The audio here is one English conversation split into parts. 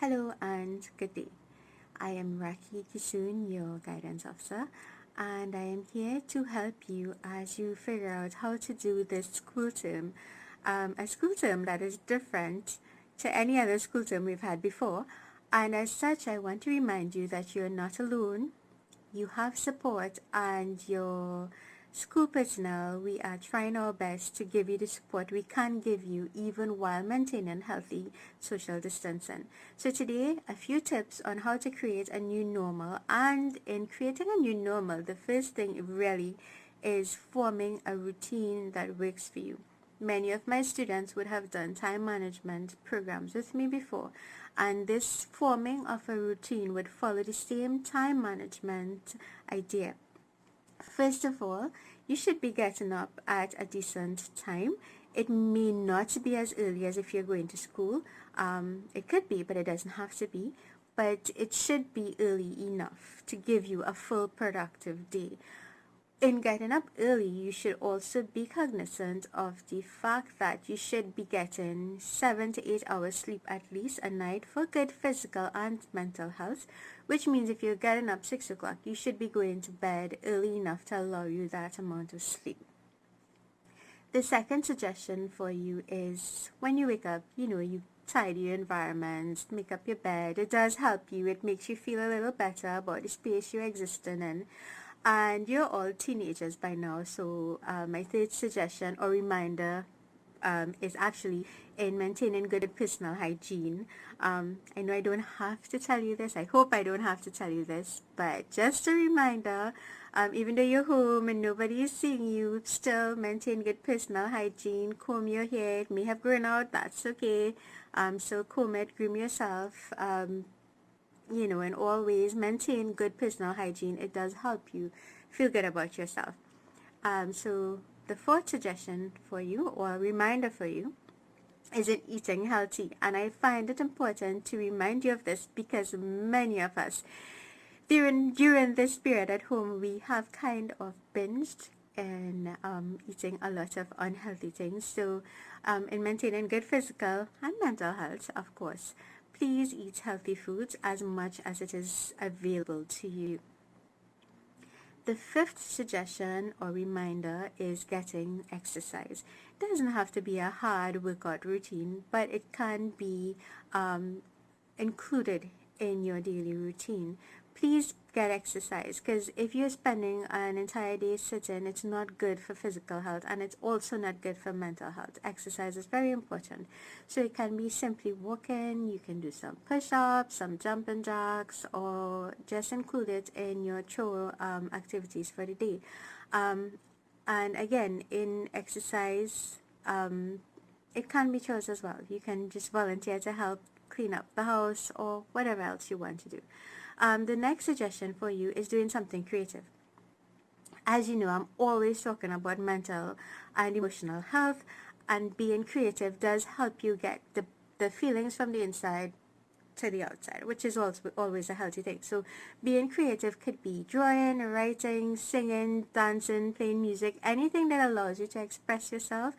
Hello and good day. I am Raki Kisun, your guidance officer, and I am here to help you as you figure out how to do this school term. A school term that is different to any other school term we've had before, and as such, I want to remind you that you're not alone. You have support, and your school personnel, we are trying our best to give you the support we can give you even while maintaining healthy social distancing. So today, a few tips on how to create a new normal. And in creating a new normal, the first thing really is forming a routine that works for you. Many of my students would have done time management programs with me before, and this forming of a routine would follow the same time management idea. First of all, you should be getting up at a decent time. It may not be as early as if you're going to school. It could be, but it doesn't have to be. But it should be early enough to give you a full productive day. In getting up early, you should also be cognizant of the fact that you should be getting 7 to 8 hours sleep at least a night for good physical and mental health, which means if you're getting up 6 o'clock, you should be going to bed early enough to allow you that amount of sleep. The second suggestion for you is when you wake up, you tidy your environment, make up your bed. It does help you. It makes you feel a little better about the space you're existing in. And you're all teenagers by now, so my third suggestion or reminder is actually in maintaining good personal hygiene. I know I don't have to tell you this. I hope I don't have to tell you this, but just a reminder, even though you're home and nobody is seeing you, still maintain good personal hygiene. Comb your hair. It may have grown out. That's okay. So comb it, groom yourself. And always maintain good personal hygiene. It does help you feel good about yourself. So the fourth suggestion for you or reminder for you is in eating healthy. And I find it important to remind you of this because many of us during this period at home, we have kind of binged and eating a lot of unhealthy things. So in maintaining good physical and mental health, of course, please eat healthy foods as much as it is available to you. The fifth suggestion or reminder is getting exercise. It doesn't have to be a hard workout routine, but it can be included in your daily routine. Please get exercise, because if you're spending an entire day sitting, it's not good for physical health and it's also not good for mental health. Exercise is very important. So it can be simply walking, you can do some push-ups, some jumping jacks, or just include it in your chore activities for the day. And again, in exercise, it can be chores as well. You can just volunteer to help clean up the house or whatever else you want to do. The next suggestion for you is doing something creative. As you know, I'm always talking about mental and emotional health, and being creative does help you get the feelings from the inside to the outside, which is also always a healthy thing. So being creative could be drawing, writing, singing, dancing, playing music, anything that allows you to express yourself.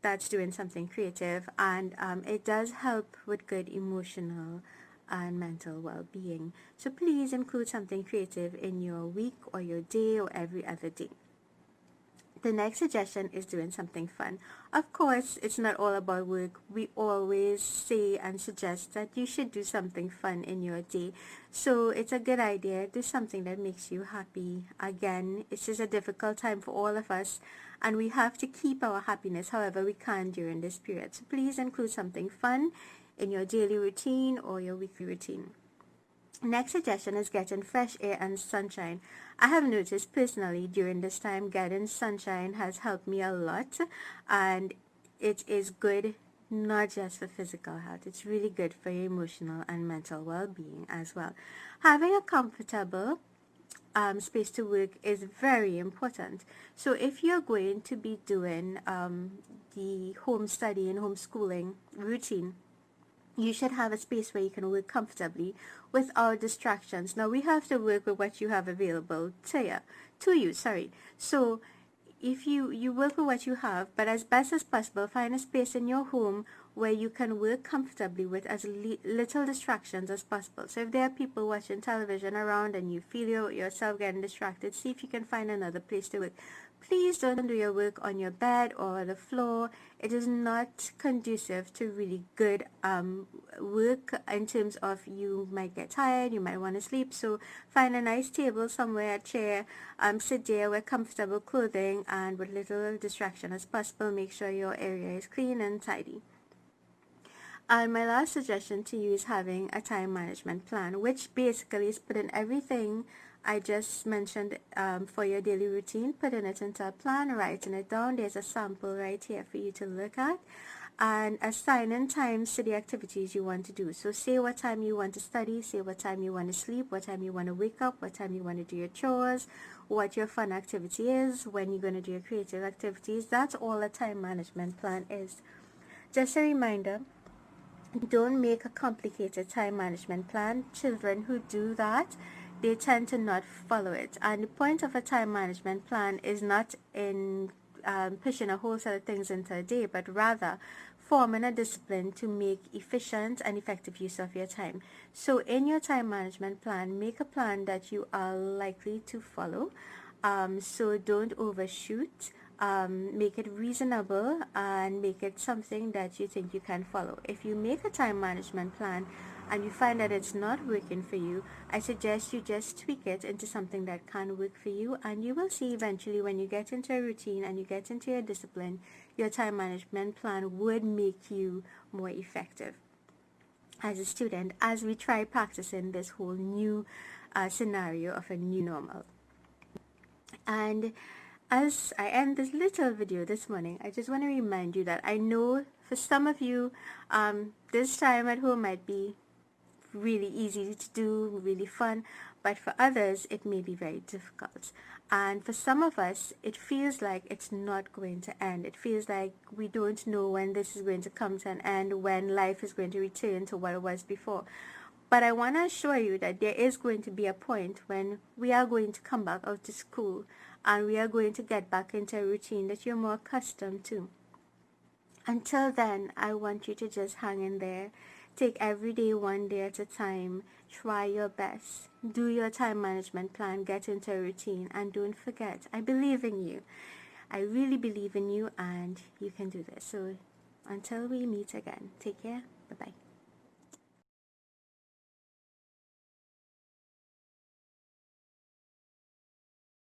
That's doing something creative, and it does help with good emotional and mental well-being. So please include something creative in your week or your day or every other day. The next suggestion is doing something fun. Of course, it's not all about work. We always say and suggest that you should do something fun in your day. So it's a good idea. Do something that makes you happy. Again, it's just a difficult time for all of us, and we have to keep our happiness however we can during this period. So please include something fun in your daily routine or your weekly routine. Next suggestion is getting fresh air and sunshine. I have noticed personally during this time getting sunshine has helped me a lot, and it is good not just for physical health. It's really good for your emotional and mental well-being as well. Having a comfortable space to work is very important. So if you're going to be doing the home study and homeschooling routine, you should have a space where you can work comfortably without distractions. Now, we have to work with what you have available to you. So if you work with what you have, but as best as possible, find a space in your home where you can work comfortably with as little distractions as possible. So if there are people watching television around and you feel yourself getting distracted, see if you can find another place to work. Please don't do your work on your bed or the floor. It is not conducive to really good work in terms of you might get tired, you might want to sleep. So find a nice table somewhere, a chair, sit there with comfortable clothing and with little distraction as possible. Make sure your area is clean and tidy. And my last suggestion to you is having a time management plan, which basically is putting everything I just mentioned for your daily routine, putting it into a plan, writing it down. There's a sample right here for you to look at, and assigning times to the activities you want to do. So say what time you want to study, say what time you want to sleep, what time you want to wake up, what time you want to do your chores, what your fun activity is, when you're going to do your creative activities. That's all a time management plan is. Just a reminder, don't make a complicated time management plan. Children who do that, they tend to not follow it. And the point of a time management plan is not in pushing a whole set of things into a day, but rather forming a discipline to make efficient and effective use of your time. So in your time management plan, make a plan that you are likely to follow. So don't overshoot. Make it reasonable and make it something that you think you can follow. If you make a time management plan and you find that it's not working for you, I suggest you just tweak it into something that can work for you, and you will see eventually when you get into a routine and you get into your discipline, your time management plan would make you more effective as a student as we try practicing this whole new scenario of a new normal. And as I end this little video this morning, I just want to remind you that I know for some of you, this time at home might be really easy to do, really fun, but for others, it may be very difficult. And for some of us, it feels like it's not going to end. It feels like we don't know when this is going to come to an end, when life is going to return to what it was before. But I want to assure you that there is going to be a point when we are going to come back out to school and we are going to get back into a routine that you're more accustomed to. Until then, I want you to just hang in there. Take every day one day at a time. Try your best. Do your time management plan. Get into a routine. And don't forget, I believe in you. I really believe in you, and you can do this. So until we meet again, take care. Bye-bye.